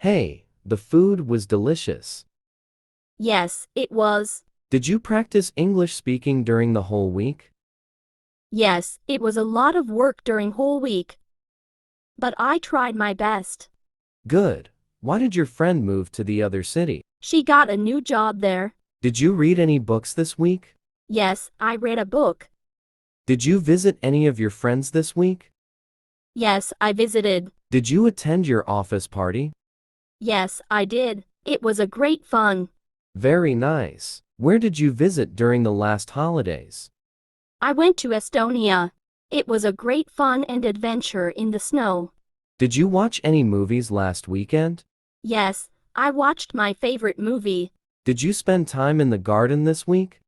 Hey, the food was delicious. Yes, it was. Did you practice English speaking during the whole week? Yes, it was a lot of work during whole week. But I tried my best. Good. Why did your friend move to the other city? She got a new job there. Did you read any books this week? Yes, I read a book. Did you visit any of your friends this week? Yes, I visited. Did you attend your office party? Yes, I did. It was a great fun. Very nice. Where did you visit during the last holidays? I went to Estonia. It was a great fun and adventure in the snow. Did you watch any movies last weekend? Yes, I watched my favorite movie. Did you spend time in the garden this week?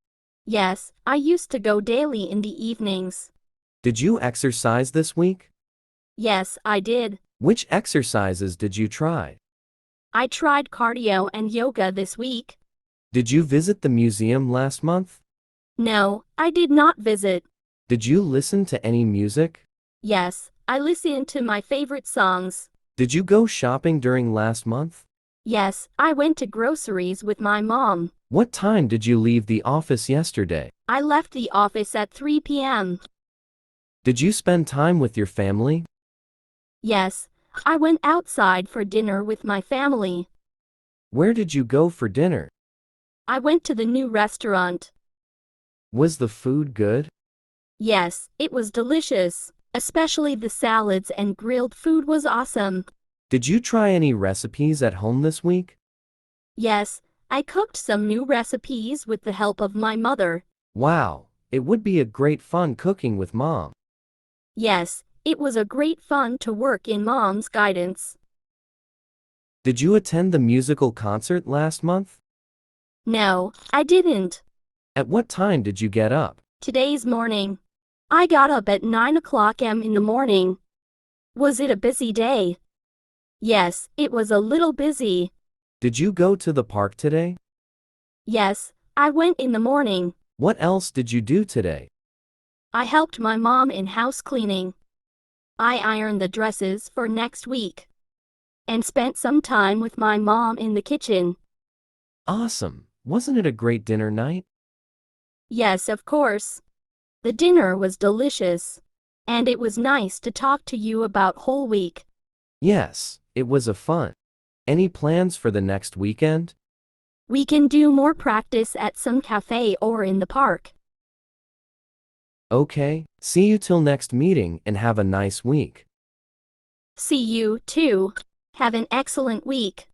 Yes, I used to go daily in the evenings. Did you exercise this week? Yes, I did. Which exercises did you try? I tried cardio and yoga this week. Did you visit the museum last month? No, I did not visit. Did you listen to any music? Yes, I listened to my favorite songs. Did you go shopping during last month? Yes, I went to groceries with my mom. What time did you leave the office yesterday? I left the office at 3 p.m. Did you spend time with your family? Yes, I went outside for dinner with my family. Where did you go for dinner? I went to the new restaurant. Was the food good? Yes, it was delicious. Especially the salads and grilled food was awesome. Did you try any recipes at home this week? Yes, I cooked some new recipes with the help of my mother. Wow, it would be a great fun cooking with mom. Yes, it was a great fun to work in mom's guidance. Did you attend the musical concert last month? No, I didn't. At what time did you get up? Today's morning. I got up at 9 o'clock am in the morning. Was it a busy day? Yes, it was a little busy. Did you go to the park today? Yes, I went in the morning. What else did you do today? I helped my mom in house cleaning. I ironed the dresses for next week. And spent some time with my mom in the kitchen. Awesome. Wasn't it a great dinner night? Yes, of course. The dinner was delicious. And it was nice to talk to you about whole week. Yes, it was a fun. Any plans for the next weekend? We can do more practice at some cafe or in the park. Okay, see you till next meeting and have a nice week. See you, too. Have an excellent week.